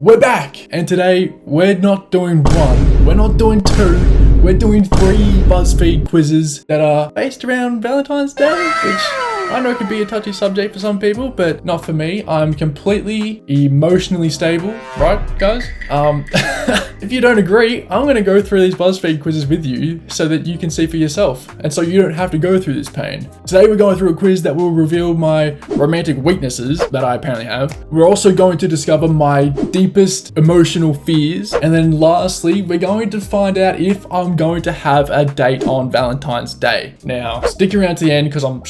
We're back, and today we're not doing one, we're not doing two, we're doing 3 BuzzFeed quizzes that are based around Valentine's Day, which I know could be a touchy subject for some people, but not for me. I'm completely emotionally stable, right, guys? If you don't agree, I'm gonna go through these BuzzFeed quizzes with you so that you can see for yourself, and so you don't have to go through this pain. Today we're going through a quiz that will reveal my romantic weaknesses that I apparently have. We're also going to discover my deepest emotional fears, and then lastly, we're going to find out if I'm going to have a date on Valentine's Day. Now, stick around to the end because I want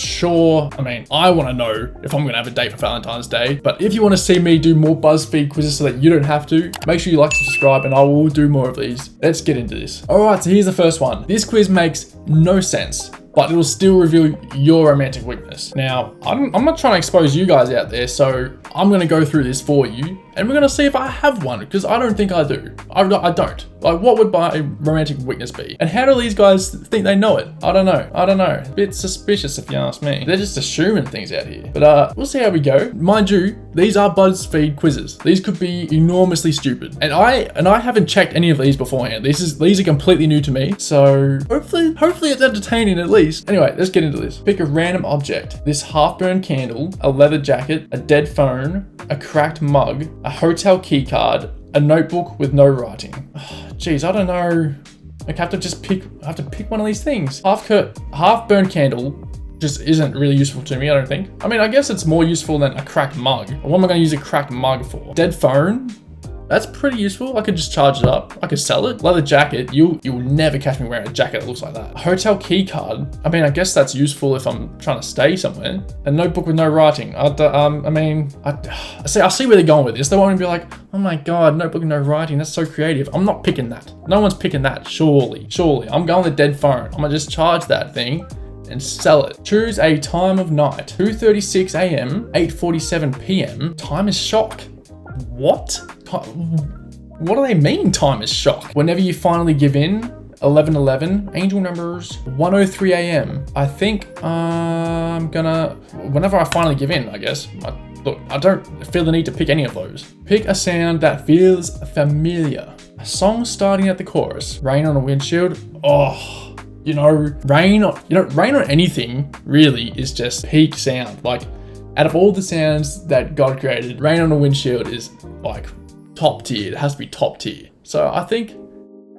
to know if I'm going to have a date for Valentine's Day. But if you want to see me do more BuzzFeed quizzes so that you don't have to, make sure you like and subscribe and I will do more of these. Let's get into this. Alright, so here's the first one. This quiz makes no sense, but it will still reveal your romantic weakness. Now, I'm not trying to expose you guys out there, so I'm going to go through this for you, and we're going to see if I have one, because I don't think I do. I don't. Like, what would my romantic weakness be? And how do these guys think they know it? I don't know. A bit suspicious if you ask me. They're just assuming things out here. But we'll see how we go. Mind you, these are BuzzFeed quizzes. These could be enormously stupid. And I haven't checked any of these beforehand. These are completely new to me. So hopefully it's entertaining at least. Anyway, let's get into this. Pick a random object. This half-burned candle, a leather jacket, a dead phone, a cracked mug, a hotel key card, a notebook with no writing. Jeez, I don't know. I have to pick one of these things. Half-burned candle just isn't really useful to me, I don't think. I mean, I guess it's more useful than a cracked mug. What am I going to use a cracked mug for? Dead phone? That's pretty useful. I could just charge it up. I could sell it. Leather jacket. You'll never catch me wearing a jacket that looks like that. A hotel key card. I mean, I guess that's useful if I'm trying to stay somewhere. A notebook with no writing. I see where they're going with this. They want me to be like, oh my god, notebook with no writing. That's so creative. I'm not picking that. No one's picking that. Surely. I'm going the dead phone. I'm gonna just charge that thing and sell it. Choose a time of night. 2:36 a.m., 8:47 p.m. Time is shock. What do they mean, time is shock? Whenever you finally give in, 11:11, angel numbers, 1:03 a.m. I think whenever I finally give in, I guess. Look, I don't feel the need to pick any of those. Pick a sound that feels familiar. A song starting at the chorus. Rain on a windshield. Oh, rain on anything really is just peak sound. Like, out of all the sounds that God created, rain on a windshield is like top tier. It has to be top tier. So I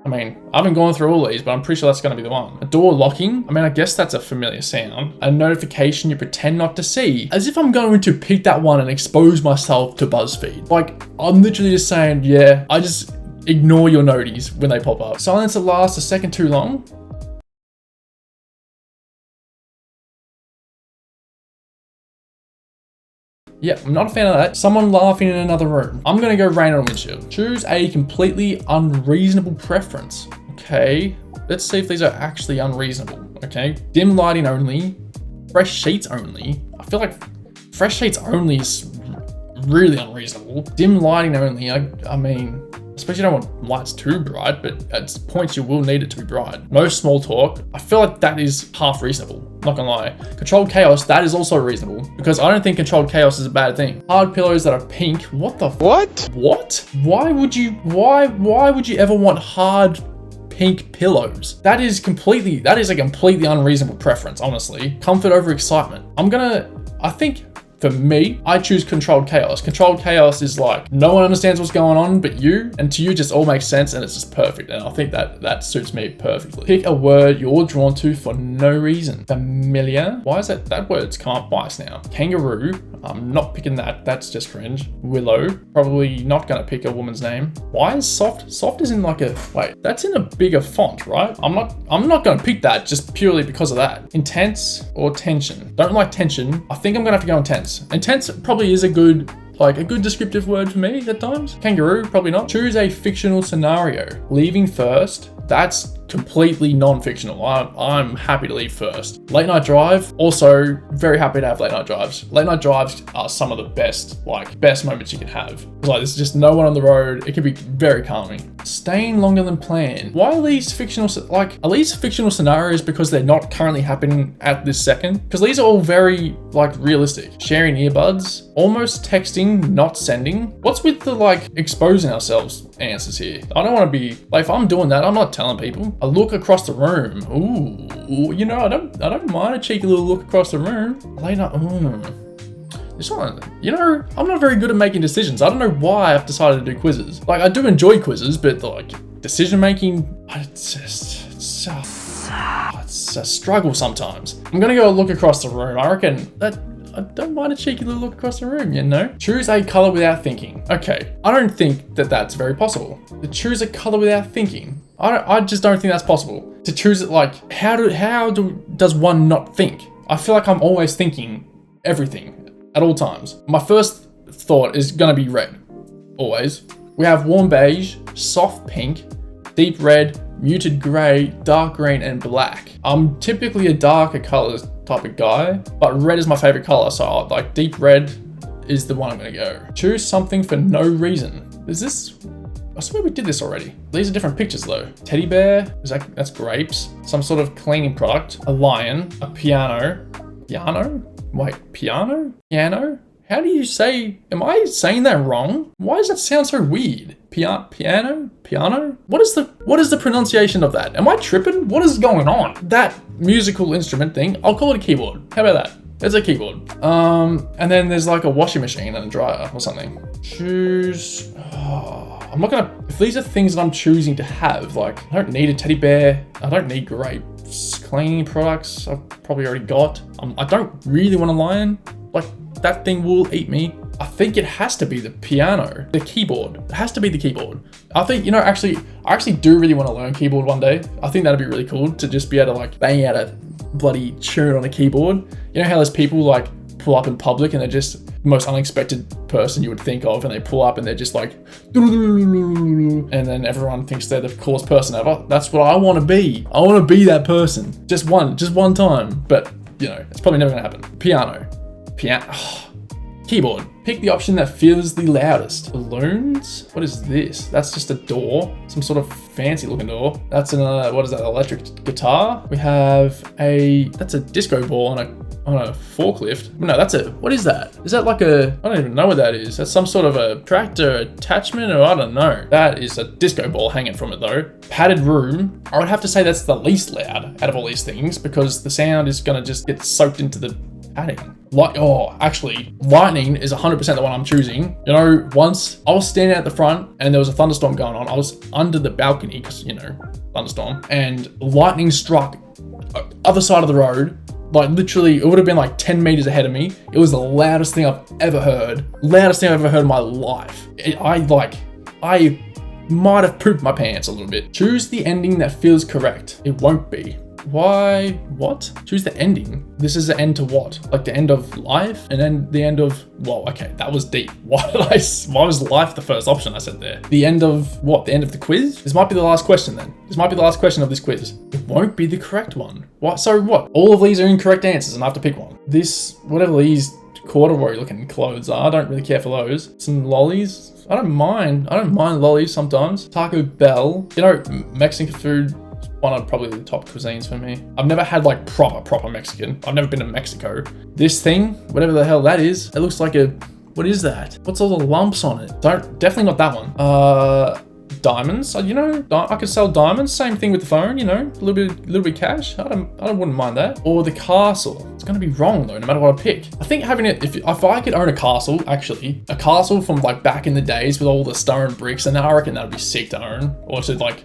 haven't gone through all these, but I'm pretty sure that's going to be the one. A door locking. I guess that's a familiar sound. A notification you pretend not to see. As if I'm going to pick that one and expose myself to BuzzFeed. Like, I'm literally just saying, yeah, I just ignore your noties when they pop up. Silence that lasts a second too long. Yeah, I'm not a fan of that. Someone laughing in another room. I'm gonna go rain on a windshield. Choose a completely unreasonable preference. Okay, let's see if these are actually unreasonable. Okay, dim lighting only, fresh sheets only. I feel like fresh sheets only is really unreasonable. Dim lighting only, I suppose you don't want lights too bright, but at points you will need it to be bright. No small talk. I feel like that is half reasonable, not gonna lie. Controlled chaos, that is also reasonable, because I don't think controlled chaos is a bad thing. Hard pillows that are pink, what the What? What? Why would you ever want hard pink pillows? That is a completely unreasonable preference, honestly. Comfort over excitement. I think for me, I choose controlled chaos. Controlled chaos is like, no one understands what's going on but you, and to you just all makes sense and it's just perfect. And I think that suits me perfectly. Pick a word you're drawn to for no reason. Familiar. Why is that word's come up twice now? Kangaroo. I'm not picking that. That's just cringe. Willow. Probably not gonna pick a woman's name. Why is soft? Soft is in that's in a bigger font, right? I'm not gonna pick that just purely because of that. Intense or tension. Don't like tension. I think I'm gonna have to go intense. Intense probably is a good descriptive word for me at times. Kangaroo, probably not. Choose a fictional scenario. Leaving first. That's completely non-fictional. I'm happy to leave first. Late night drive, also very happy to have late night drives. Late night drives are some of the best moments you can have. Like, there's just no one on the road. It can be very calming. Staying longer than planned. Why are these fictional, are these fictional scenarios because they're not currently happening at this second? Because these are all very realistic. Sharing earbuds, almost texting, not sending. What's with the exposing ourselves answers here? I don't want to be if I'm doing that, I'm not telling people. A look across the room. Ooh, you know, I don't mind a cheeky little look across the room. Late night. This one, you know, I'm not very good at making decisions. I don't know why I've decided to do quizzes. I do enjoy quizzes, but decision making, it's a struggle sometimes. I'm gonna go look across the room. I reckon that I don't mind a cheeky little look across the room, you know? Choose a color without thinking. Okay, I don't think that that's very possible. To choose a color without thinking. I just don't think that's possible. To choose it how does one not think? I feel like I'm always thinking everything at all times. My first thought is gonna be red, always. We have warm beige, soft pink, deep red, muted gray, dark green, and black. I'm typically a darker colors type of guy, but red is my favorite color, so deep red is the one I'm gonna go. Choose something for no reason. Is this? I swear we did this already. These are different pictures though. Teddy bear, that's grapes. Some sort of cleaning product. A lion, a piano. Piano? Wait, piano? Piano? How do you say, am I saying that wrong? Why does that sound so weird? Piano? Piano? What is the pronunciation of that? Am I tripping? What is going on? That musical instrument thing, I'll call it a keyboard. How about that? It's a keyboard. And then there's a washing machine and a dryer or something. Choose, I'm not gonna, if these are things that I'm choosing to have, I don't need a teddy bear, I don't need grapes, cleaning products, I've probably already got. I don't really want a lion, that thing will eat me. I think it has to be the piano, the keyboard. It has to be the keyboard. I think, you know, I actually do really want to learn keyboard one day. I think that'd be really cool to just be able to bang out a bloody tune on a keyboard. You know how there's people pull up in public and they're just the most unexpected person you would think of, and they pull up and they're just and then everyone thinks they're the coolest person ever. That's what I want to be. I want to be that person. Just one time. But, you know, it's probably never gonna happen. Piano. Keyboard. Pick the option that feels the loudest. Balloons? What is this? That's just a door. Some sort of fancy looking door. That's an, what is that, electric guitar? We have that's a disco ball on a forklift. No, what is that? Is that I don't even know what that is. That's some sort of a tractor attachment, or I don't know. That is a disco ball hanging from it though. Padded room. I would have to say that's the least loud out of all these things, because the sound is gonna just get soaked into the padding. Actually, lightning is 100% the one I'm choosing. You know, once I was standing at the front and there was a thunderstorm going on. I was under the balcony because, you know, thunderstorm, and lightning struck other side of the road. Literally, it would have been 10 meters ahead of me. It was the loudest thing I've ever heard. Loudest thing I've ever heard in my life. I might have pooped my pants a little bit. Choose the ending that feels correct. It won't be. Why? What? Choose the ending. This is the end to what? The end of life? And then the end of, well, okay, that was deep. Why was life the first option I said there? The end of what? The end of the quiz? This might be the last question then. This might be the last question of this quiz. It won't be the correct one. What? So what? All of these are incorrect answers and I have to pick one. This, whatever these corduroy looking clothes are, I don't really care for those. Some lollies. I don't mind lollies sometimes. Taco Bell. You know, Mexican food, one of probably the top cuisines for me. I've never had proper Mexican. I've never been to Mexico. This thing, whatever the hell that is, it looks like what is that? What's all the lumps on it? Definitely not that one. Diamonds, you know, I could sell diamonds. Same thing with the phone, you know, a little bit cash. I wouldn't mind that. Or the castle. It's gonna be wrong though, no matter what I pick. I think having it, if I could own a castle, actually, a castle from back in the days with all the stone bricks, and I reckon that'd be sick to own, or to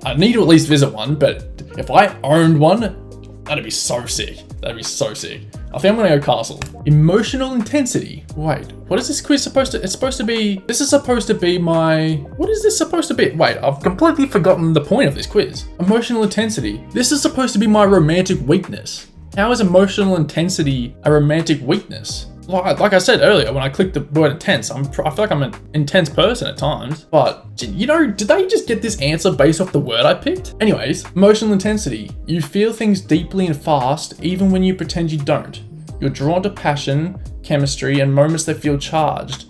I need to at least visit one. But if I owned one, that'd be so sick. That'd be so sick. I think I'm gonna go castle. Emotional intensity. Wait, what is this quiz supposed to? It's supposed to be. This is supposed to be my. What is this supposed to be? Wait, I've completely forgotten the point of this quiz. Emotional intensity. This is supposed to be my romantic weakness. How is emotional intensity a romantic weakness? like I said earlier, when I clicked the word intense, I feel like I'm an intense person at times. But, you know, did they just get this answer based off the word I picked? Anyways, emotional intensity. You feel things deeply and fast, even when you pretend you don't. You're drawn to passion, chemistry, and moments that feel charged.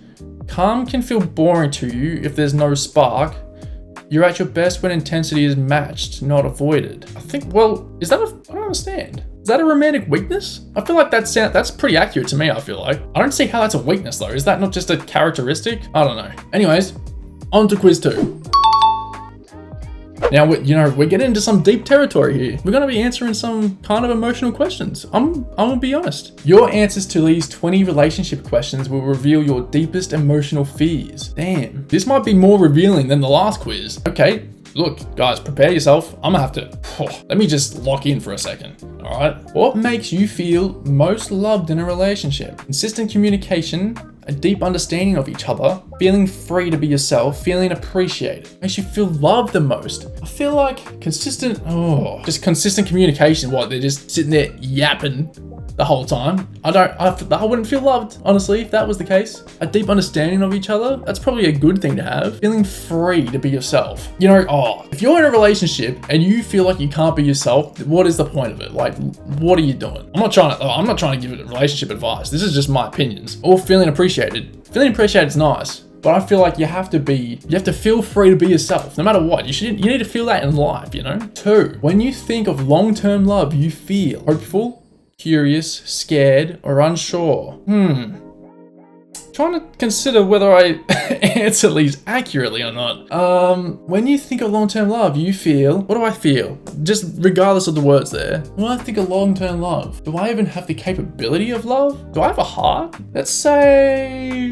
Calm can feel boring to you if there's no spark. You're at your best when intensity is matched, not avoided. I think, well, I don't understand. Is that a romantic weakness? I feel like that's pretty accurate to me, I feel like. I don't see how that's a weakness though. Is that not just a characteristic? I don't know. Anyways, on to quiz 2. Now, we're getting into some deep territory here. We're gonna be answering some kind of emotional questions. I'm gonna be honest. Your answers to these 20 relationship questions will reveal your deepest emotional fears. Damn, this might be more revealing than the last quiz. Okay, look, guys, prepare yourself. I'm gonna have to, let me just lock in for a second, all right? What makes you feel most loved in a relationship? Consistent communication, a deep understanding of each other, feeling free to be yourself, feeling appreciated. Makes you feel loved the most. I feel like consistent communication. What, they're just sitting there yapping the whole time? I wouldn't feel loved, honestly, if that was the case. A deep understanding of each other, that's probably a good thing to have. Feeling free to be yourself. You know, if you're in a relationship and you feel like you can't be yourself, what is the point of it? Like, what are you doing? I'm not trying to give it relationship advice. This is just my opinions. Or feeling appreciated. Feeling appreciated is nice, but I feel like you have to feel free to be yourself, no matter what. You need to feel that in life, you know? 2, when you think of long-term love, you feel hopeful, curious, scared, or unsure. Trying to consider whether I answer these accurately or not. When you think of long-term love, you feel, what do I feel? Just regardless of the words there. When I think of long-term love, do I even have the capability of love? Do I have a heart? Let's say,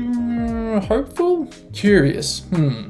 hopeful? Curious.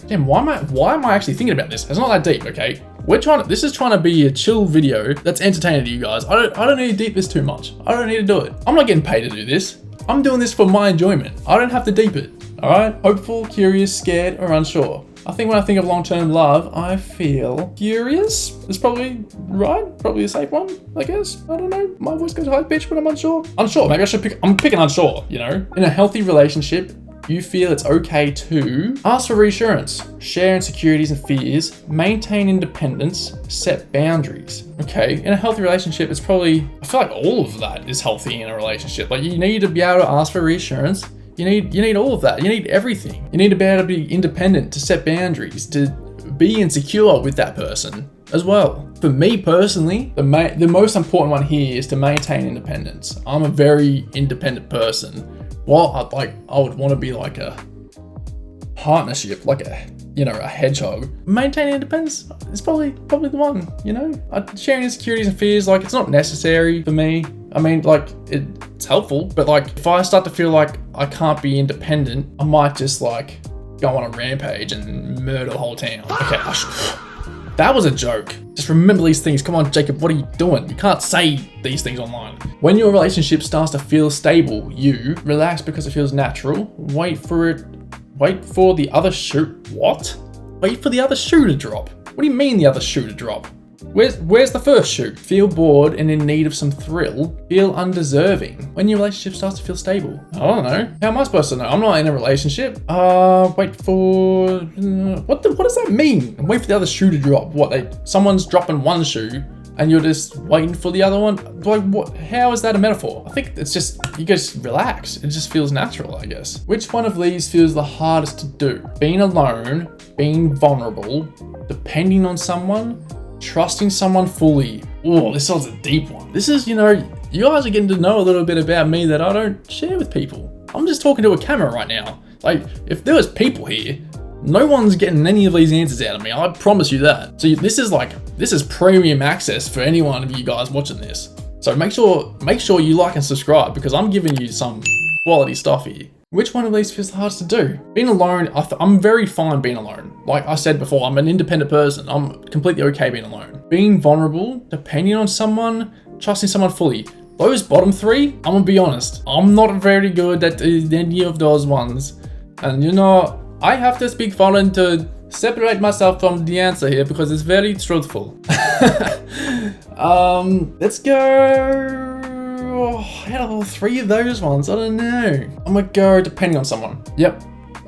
Damn, why am I actually thinking about this? It's not that deep, okay? This is trying to be a chill video that's entertaining to you guys. I don't need to deep this too much. I don't need to do it. I'm not getting paid to do this. I'm doing this for my enjoyment. I don't have to deep it, all right? Hopeful, curious, scared, or unsure. I think when I think of long-term love, I feel curious. That's probably right. Probably a safe one, I guess. I don't know. My voice goes high pitch when I'm unsure. Unsure, maybe I'm picking unsure, you know? In a healthy relationship, you feel it's okay to ask for reassurance, share insecurities and fears, maintain independence, set boundaries. Okay, in a healthy relationship, it's probably, I feel like all of that is healthy in a relationship. Like, you need to be able to ask for reassurance. You need all of that. You need everything. You need to be able to be independent, to set boundaries, to be insecure with that person as well. For me personally, the most important one here is to maintain independence. I'm a very independent person. Well, I would want to be like a partnership, like a hedgehog. Maintaining independence is probably the one, you know? Sharing insecurities and fears, like, it's not necessary for me. I mean, like, it's helpful, but like, if I start to feel like I can't be independent, I might just like go on a rampage and murder the whole town. Okay, that was a joke. Just remember these things. Come on, Jacob, what are you doing? You can't say these things online. When your relationship starts to feel stable, you relax because it feels natural. Wait for the other shoe. What? Wait for the other shoe to drop. What do you mean the other shoe to drop? Where's the first shoe? Feel bored and in need of some thrill. Feel undeserving. When your relationship starts to feel stable. I don't know. How am I supposed to know? I'm not in a relationship. Wait for... What does that mean? Wait for the other shoe to drop. Someone's dropping one shoe and you're just waiting for the other one? Like, what? How is that a metaphor? I think it's just, you just relax. It just feels natural, I guess. Which one of these feels the hardest to do? Being alone, being vulnerable, depending on someone, trusting someone fully. Oh, this one's a deep one. This is, you guys are getting to know a little bit about me that I don't share with people. I'm just talking to a camera right now. Like, if there was people here, no one's getting any of these answers out of me. I promise you that. So this is premium access for any one of you guys watching this. So make sure you like and subscribe, because I'm giving you some quality stuff here. Which one of these feels the hardest to do? Being alone, I'm very fine being alone. Like I said before, I'm an independent person. I'm completely okay being alone. Being vulnerable, depending on someone, trusting someone fully. Those bottom 3, I'm gonna be honest, I'm not very good at any of those ones. And I have to speak foreign to separate myself from the answer here because it's very truthful. Let's go out of all three of those ones, I don't know. I'm gonna go depending on someone. Yep.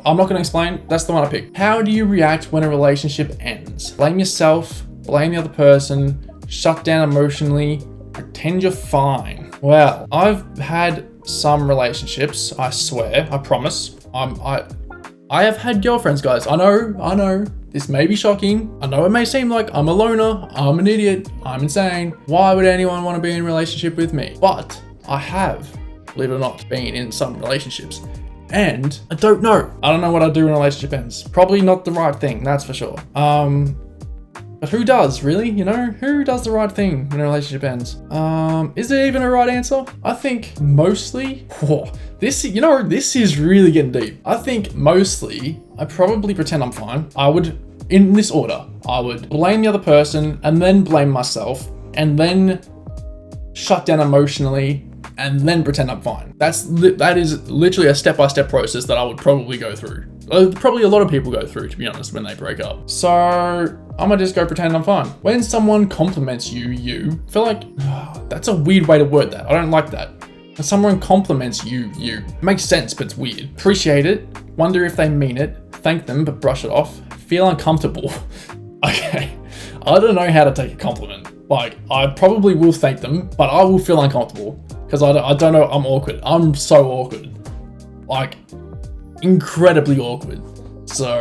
I'm not gonna explain. That's the one I picked. How do you react when a relationship ends? Blame yourself, blame the other person, shut down emotionally, pretend you're fine. Well, I've had some relationships, I swear, I promise. I have had girlfriends, guys. I know. This may be shocking. I know it may seem like I'm a loner, I'm an idiot, I'm insane. Why would anyone want to be in a relationship with me? But I have, believe it or not, been in some relationships. And I don't know. I don't know what I'd do when a relationship ends. Probably not the right thing, that's for sure. But who does, really? You know, who does the right thing when a relationship ends? Is there even a right answer? I think mostly, this is really getting deep. I think mostly, I probably pretend I'm fine. I would, in this order, I would blame the other person and then blame myself and then shut down emotionally and then pretend I'm fine. That is literally a step-by-step process that I would probably go through. Probably a lot of people go through, to be honest, when they break up. So I'm gonna just go pretend I'm fine. When someone compliments you feel like, that's a weird way to word that. I don't like that. When someone compliments you. It makes sense, but it's weird. Appreciate it, wonder if they mean it, thank them, but brush it off, feel uncomfortable. Okay, I don't know how to take a compliment. Like, I probably will thank them, but I will feel uncomfortable. Because I don't know, I'm awkward. I'm so awkward. Like, incredibly awkward. So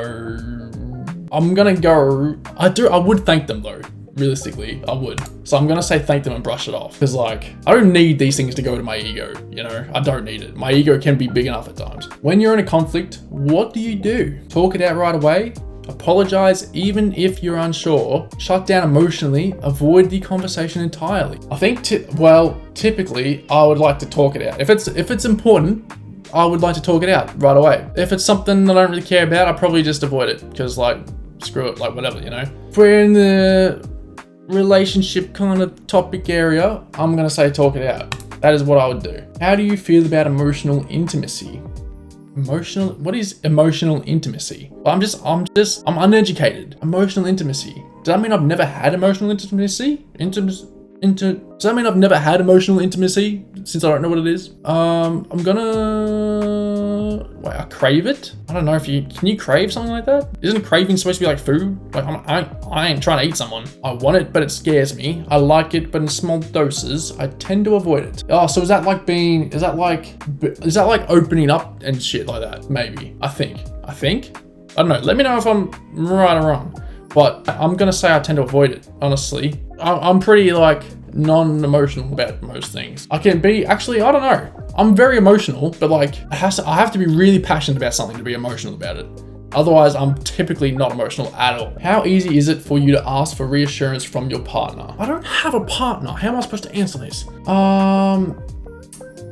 I'm gonna go, I would thank them though, realistically, I would. So I'm gonna say thank them and brush it off. Because like, I don't need these things to go to my ego, you know? I don't need it. My ego can be big enough at times. When you're in a conflict, what do? Talk it out right away? Apologize even if you're unsure, shut down emotionally, avoid the conversation entirely. I think, typically, I would like to talk it out. If it's important, I would like to talk it out right away. If it's something that I don't really care about, I'll probably just avoid it because like, screw it, like whatever, you know? If we're in the relationship kind of topic area, I'm gonna say talk it out. That is what I would do. How do you feel about emotional intimacy? What is emotional intimacy? Well, I'm uneducated. Emotional intimacy. Does that mean I've never had emotional intimacy? Does that mean I've never had emotional intimacy since I don't know what it is? I'm gonna, wait, I crave it? I don't know can you crave something like that? Isn't craving supposed to be like food? Like I ain't trying to eat someone. I want it, but it scares me. I like it, but in small doses. I tend to avoid it. Oh, so is that like opening up and shit like that? Maybe, I think. I don't know, let me know if I'm right or wrong. But I'm gonna say I tend to avoid it, honestly. I'm pretty like non-emotional about most things. I can be, actually, I don't know. I'm very emotional, but like I have to be really passionate about something to be emotional about it. Otherwise, I'm typically not emotional at all. How easy is it for you to ask for reassurance from your partner? I don't have a partner. How am I supposed to answer this?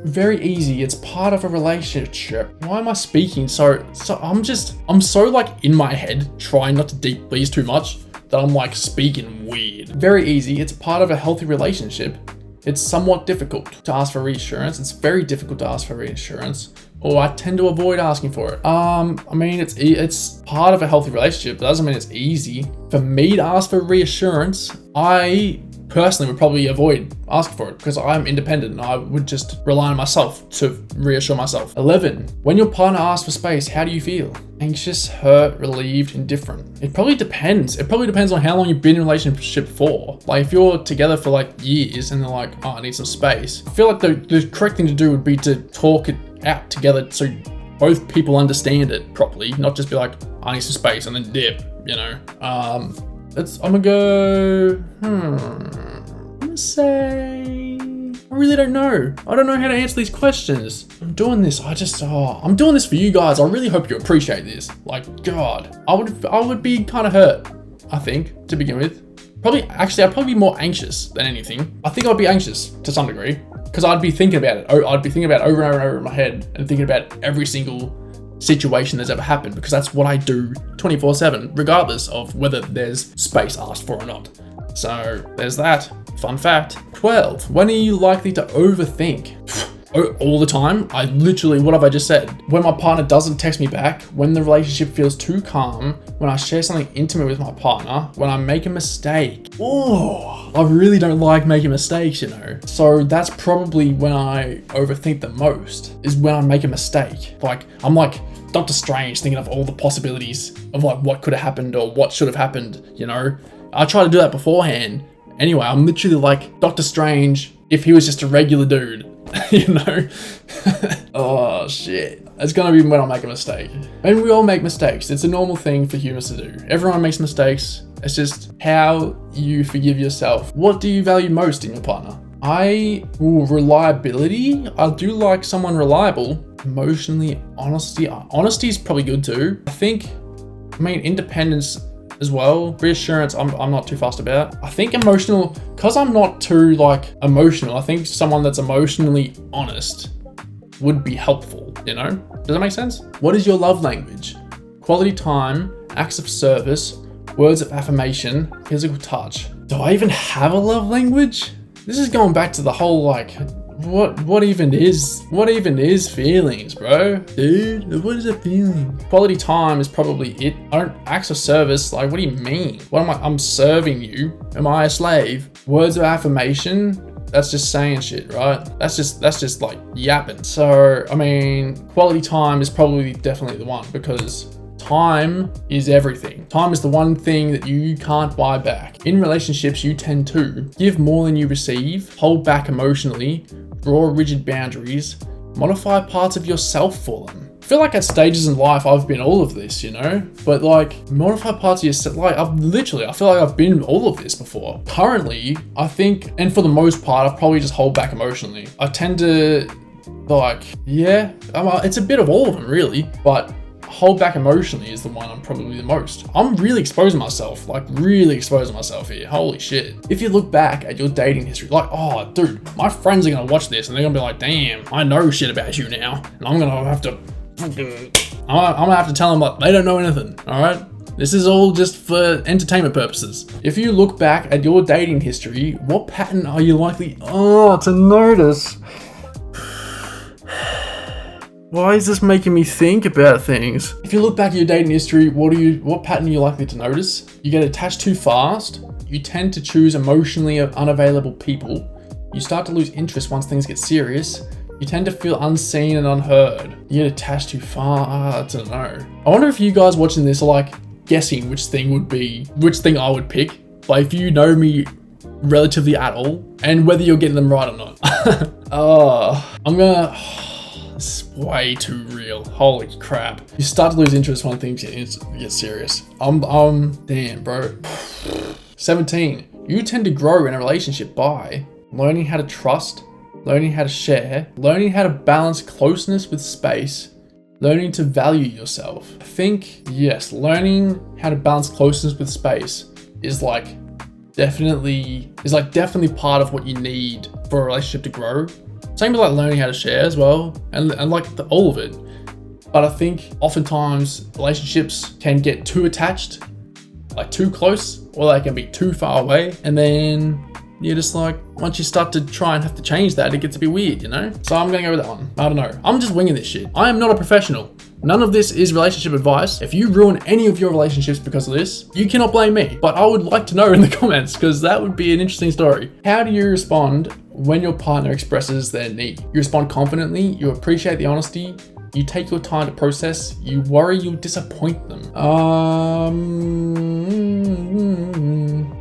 Very easy. It's part of a relationship. Why am I speaking? So I'm so like in my head trying not to deep please too much that I'm like speaking weird. Very easy. It's part of a healthy relationship. It's somewhat difficult to ask for reassurance. It's very difficult to ask for reassurance, or I tend to avoid asking for it. I mean, it's part of a healthy relationship. That doesn't mean it's easy. For me to ask for reassurance, I personally would probably avoid asking for it because I'm independent and I would just rely on myself to reassure myself. 11. When your partner asks for space, how do you feel? Anxious, hurt, relieved, indifferent. It probably depends. It probably depends on how long you've been in a relationship for. Like if you're together for like years and they're like, oh, I need some space. I feel like the correct thing to do would be to talk it out together so both people understand it properly, not just be like, I need some space and then dip, you know? I'm gonna go, I'm gonna say, I really don't know. I don't know how to answer these questions. I'm doing this, I'm doing this for you guys. I really hope you appreciate this. Like, God, I would be kind of hurt, I think, to begin with. I'd probably be more anxious than anything. I think I'd be anxious to some degree because I'd be thinking about it. I'd be thinking about it over and over and over in my head and thinking about every single situation that's ever happened because that's what I do 24/7, regardless of whether there's space asked for or not. So there's that. Fun fact. 12. When are you likely to overthink? all the time. I literally, what have I just said? When my partner doesn't text me back, when the relationship feels too calm, when I share something intimate with my partner, when I make a mistake. Oh, I really don't like making mistakes, you know? So that's probably when I overthink the most, is when I make a mistake. Like, I'm like Doctor Strange, thinking of all the possibilities of like what could have happened or what should have happened, you know? I try to do that beforehand. Anyway, I'm literally like Doctor Strange if he was just a regular dude, you know? Oh shit. It's gonna be when I make a mistake. And we all make mistakes. It's a normal thing for humans to do. Everyone makes mistakes. It's just how you forgive yourself. What do you value most in your partner? Reliability. I do like someone reliable. Emotionally, honesty. Honesty is probably good too. I mean, independence as well. Reassurance, I'm not too fussed about. I think emotional, because I'm not too like emotional, I think someone that's emotionally honest would be helpful, you know? Does that make sense? What is your love language? Quality time, acts of service, words of affirmation, physical touch. Do I even have a love language? This is going back to the whole like, what even is feelings, bro? Dude, what is a feeling? Quality time is probably it. Acts of service, like what do you mean? What am I? I'm serving you. Am I a slave? Words of affirmation, that's just saying shit, right? That's just like yapping. So, I mean, quality time is probably definitely the one, because time is everything. Time is the one thing that you can't buy back. In relationships, you tend to give more than you receive, hold back emotionally, draw rigid boundaries, modify parts of yourself for them. I feel like at stages in life, I've been all of this, you know? But like, modify parts of yourself, like I feel like I've been all of this before. Currently, I think, and for the most part, I probably just hold back emotionally. I tend to like, yeah, it's a bit of all of them really, but hold back emotionally is the one I'm probably the most. I'm really exposing myself here. Holy shit. If you look back at your dating history, like, oh dude, my friends are gonna watch this and they're gonna be like, damn, I know shit about you now. And I'm gonna have to tell them like, they don't know anything, all right? This is all just for entertainment purposes. If you look back at your dating history, what pattern are you likely to notice? Why is this making me think about things? If you look back at your dating history, what pattern are you likely to notice? You get attached too fast. You tend to choose emotionally unavailable people. You start to lose interest once things get serious. You tend to feel unseen and unheard. You get attached too far. I don't know. I wonder if you guys watching this are like guessing which thing I would pick. Like if you know me relatively at all, and whether you're getting them right or not. This is way too real. Holy crap. You start to lose interest when things get serious. Damn, bro. 17. You tend to grow in a relationship by learning how to trust, learning how to share, learning how to balance closeness with space, learning to value yourself. I think, yes, learning how to balance closeness with space is definitely part of what you need for a relationship to grow. Same with like learning how to share as well, and all of it. But I think oftentimes relationships can get too attached, like too close, or they can be too far away. And then you're just like, once you start to try and have to change that, it gets a bit weird, you know? So I'm gonna go with that one. I don't know. I'm just winging this shit. I am not a professional. None of this is relationship advice. If you ruin any of your relationships because of this, you cannot blame me. But I would like to know in the comments, because that would be an interesting story. How do you respond when your partner expresses their need? You respond confidently, you appreciate the honesty, you take your time to process, you worry you'll disappoint them.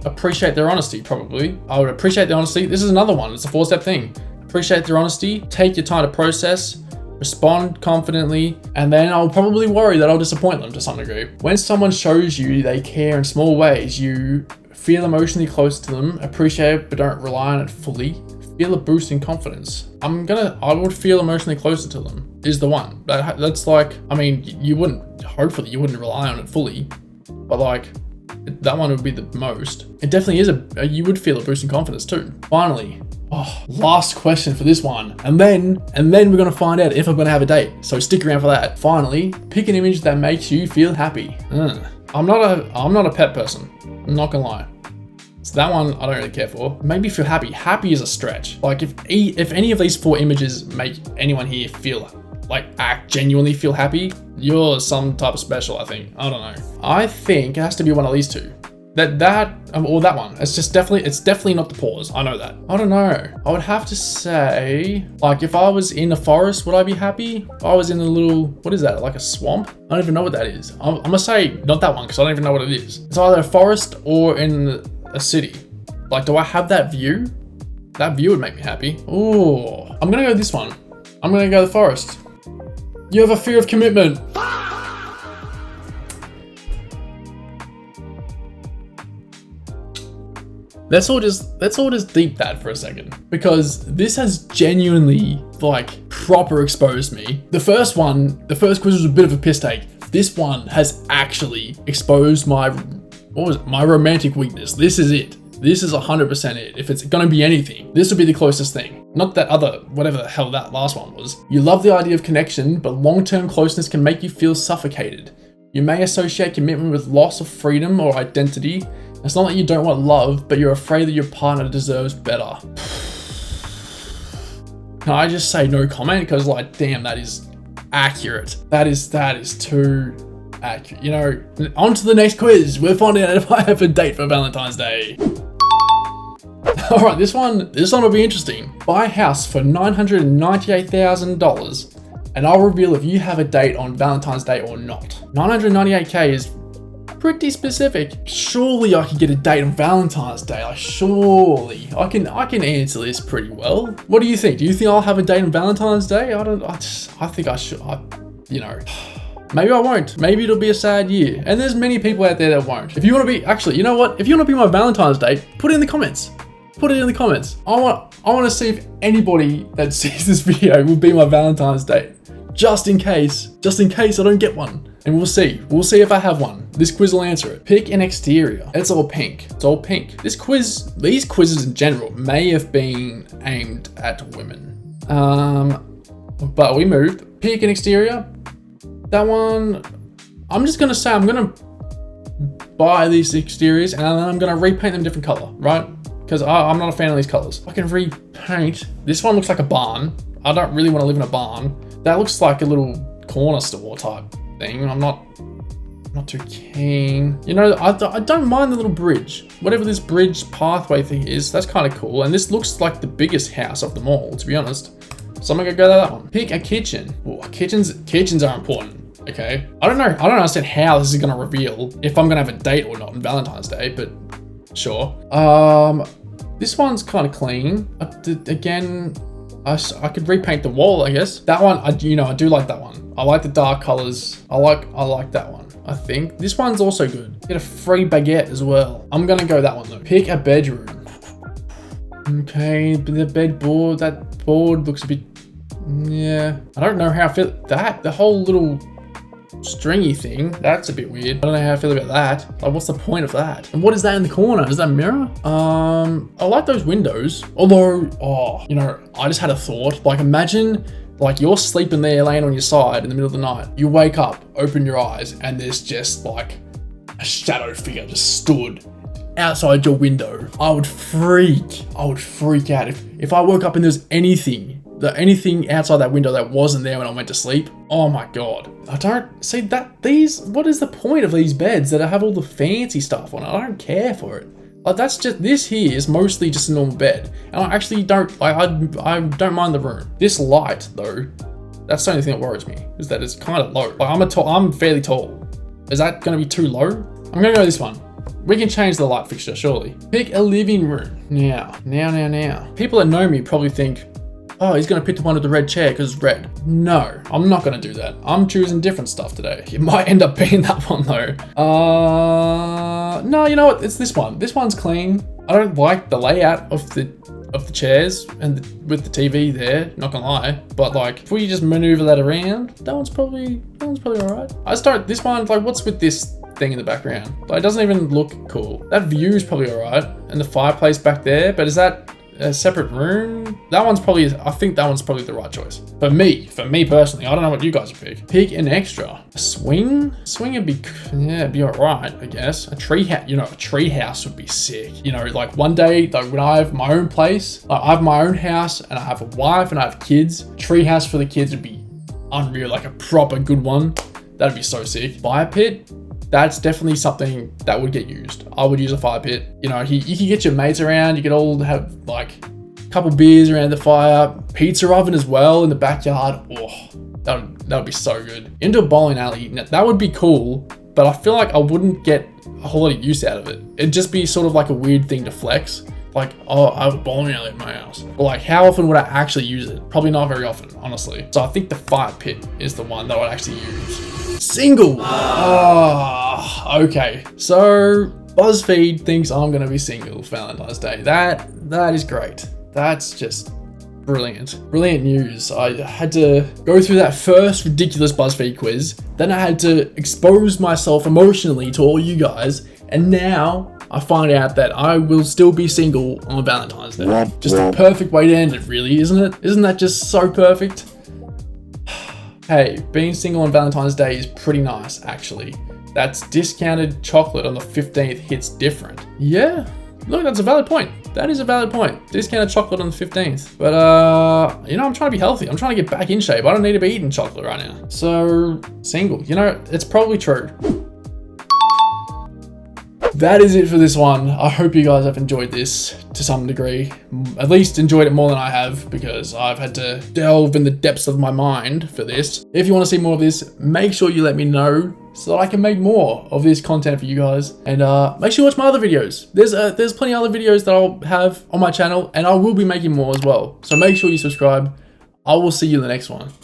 Appreciate their honesty, probably. I would appreciate the honesty. This is another one, it's a 4-step thing. Appreciate their honesty, take your time to process, respond confidently, and then I'll probably worry that I'll disappoint them to some degree. When someone shows you they care in small ways, you feel emotionally close to them, appreciate it but don't rely on it fully, feel a boost in confidence. I would feel emotionally closer to them is the one. That's like, I mean, hopefully you wouldn't rely on it fully, but like, that one would be the most. It definitely is you would feel a boost in confidence too. Finally, last question for this one. And then we're gonna find out if I'm gonna have a date. So stick around for that. Finally, pick an image that makes you feel happy. I'm not a pet person. I'm not gonna lie. So that one I don't really care for. Made me feel happy. Happy is a stretch. Like if any of these 4 images make anyone here feel like genuinely feel happy, you're some type of special, I think. I don't know. I think it has to be one of these 2. Or that one. It's definitely not the paws. I know that. I don't know. I would have to say, like, if I was in a forest, would I be happy? If I was in a little, what is that? Like a swamp? I don't even know what that is. I'm gonna say not that one because I don't even know what it is. It's either a forest or in a city. Like, do I have that view? That view would make me happy. Oh, I'm gonna go this one. I'm gonna go the forest. You have a fear of commitment. Let's all just deep that for a second, because this has genuinely like proper exposed me. The first quiz was a bit of a piss take. This one has actually exposed my romantic weakness. This is it. This is 100% it. If it's gonna be anything, this would be the closest thing. Not that other, whatever the hell that last one was. You love the idea of connection, but long-term closeness can make you feel suffocated. You may associate commitment with loss of freedom or identity. It's not that you don't want love, but you're afraid that your partner deserves better. Can I just say no comment? Because like, damn, that is accurate. That is too accurate. You know, on to the next quiz. We're finding out if I have a date for Valentine's Day. All right, this one will be interesting. Buy a house for $998,000, and I'll reveal if you have a date on Valentine's Day or not. 998K is pretty specific. Surely I can get a date on Valentine's Day. Like, surely I can answer this pretty well. What do you think? Do you think I'll have a date on Valentine's Day? I think I should. You know, maybe I won't. Maybe it'll be a sad year. And there's many people out there that won't. If you want to be, actually, you know what? If you want to be my Valentine's Day, put it in the comments. Put it in the comments. I want to see if anybody that sees this video will be my Valentine's date. Just in case I don't get one. And we'll see if I have one. This quiz will answer it. Pick an exterior. It's all pink. These quizzes in general may have been aimed at women. But we moved. Pick an exterior. That one, I'm just gonna say I'm gonna buy these exteriors and then I'm gonna repaint them different color, right? Because I'm not a fan of these colors. I can repaint. This one looks like a barn. I don't really want to live in a barn. That looks like a little corner store type thing. I'm not too keen. You know, I don't mind the little bridge. Whatever this bridge pathway thing is, that's kind of cool. And this looks like the biggest house of them all, to be honest. So I'm gonna go to that one. Pick a kitchen. Ooh, kitchens are important. Okay. I don't understand how this is gonna reveal if I'm gonna have a date or not on Valentine's Day, but sure. This one's kind of clean. Again, I could repaint the wall, I guess. That one, I do like that one. I like the dark colors. I like that one. I think this one's also good. Get a free baguette as well. I'm gonna go that one though. Pick a bedroom. Okay, the that board looks a bit, yeah. I don't know how I feel the whole little stringy thing, that's a bit weird. I don't know how I feel about that. Like, what's the point of that? And what is that in the corner? Is that a mirror? I like those windows. Although, I just had a thought. Like, imagine, like, you're sleeping there, laying on your side in the middle of the night. You wake up, open your eyes, and there's just like a shadow figure just stood outside your window. I would freak out if I woke up and there's anything outside that window that wasn't there when I went to sleep. Oh my God. I don't see that what is the point of these beds that have all the fancy stuff on it? I don't care for it. Like, this here is mostly just a normal bed. And I actually don't, I don't mind the room. This light though, that's the only thing that worries me, is that it's kind of low. Like, I'm fairly tall. Is that gonna be too low? I'm gonna go this one. We can change the light fixture, surely. Pick a living room. Now. People that know me probably think, oh, he's gonna pick the one with the red chair because it's red. No, I'm not gonna do that. I'm choosing different stuff today. It might end up being that one though. No, you know what? It's this one. This one's clean. I don't like the layout of the chairs and with the TV there, not gonna lie. But like, if we just maneuver that around, that one's probably all right. This one, like, what's with this thing in the background? Like, it doesn't even look cool. That view is probably all right. And the fireplace back there, but is that a separate room. That one's probably, I think that one's probably the right choice. For me personally, I don't know what you guys would pick. Pick an extra. A swing? Swing would be, yeah, it'd be all right, I guess. A tree house, you know, a tree house would be sick. You know, like one day, like when I have my own place, like I have my own house and I have a wife and I have kids, tree house for the kids would be unreal, like a proper good one. That'd be so sick. Fire pit? That's definitely something that would get used. I would use a fire pit. You know, you can get your mates around. You could all have like a couple beers around the fire. Pizza oven as well in the backyard. Oh, that would be so good. Into a bowling alley. Now, that would be cool, but I feel like I wouldn't get a whole lot of use out of it. It'd just be sort of like a weird thing to flex. Like, oh, I have a bowling alley in my house. But like, how often would I actually use it? Probably not very often, honestly. So I think the fire pit is the one that I would actually use. Single. Oh, okay. So BuzzFeed thinks I'm gonna be single for Valentine's Day. That is great. That's just brilliant. Brilliant news. I had to go through that first ridiculous BuzzFeed quiz. Then I had to expose myself emotionally to all you guys. And now I find out that I will still be single on Valentine's Day. Just the perfect way to end it, really, isn't it? Isn't that just so perfect? Hey, being single on Valentine's Day is pretty nice, actually. That's discounted chocolate on the 15th hits different. Yeah, look, that's a valid point. That is a valid point. Discounted chocolate on the 15th. But, you know, I'm trying to be healthy. I'm trying to get back in shape. I don't need to be eating chocolate right now. So, single. You know, it's probably true. That is it for this one. I hope you guys have enjoyed this to some degree. At least enjoyed it more than I have, because I've had to delve in the depths of my mind for this. If you want to see more of this, make sure you let me know so that I can make more of this content for you guys. And make sure you watch my other videos. There's plenty of other videos that I'll have on my channel, and I will be making more as well. So make sure you subscribe. I will see you in the next one.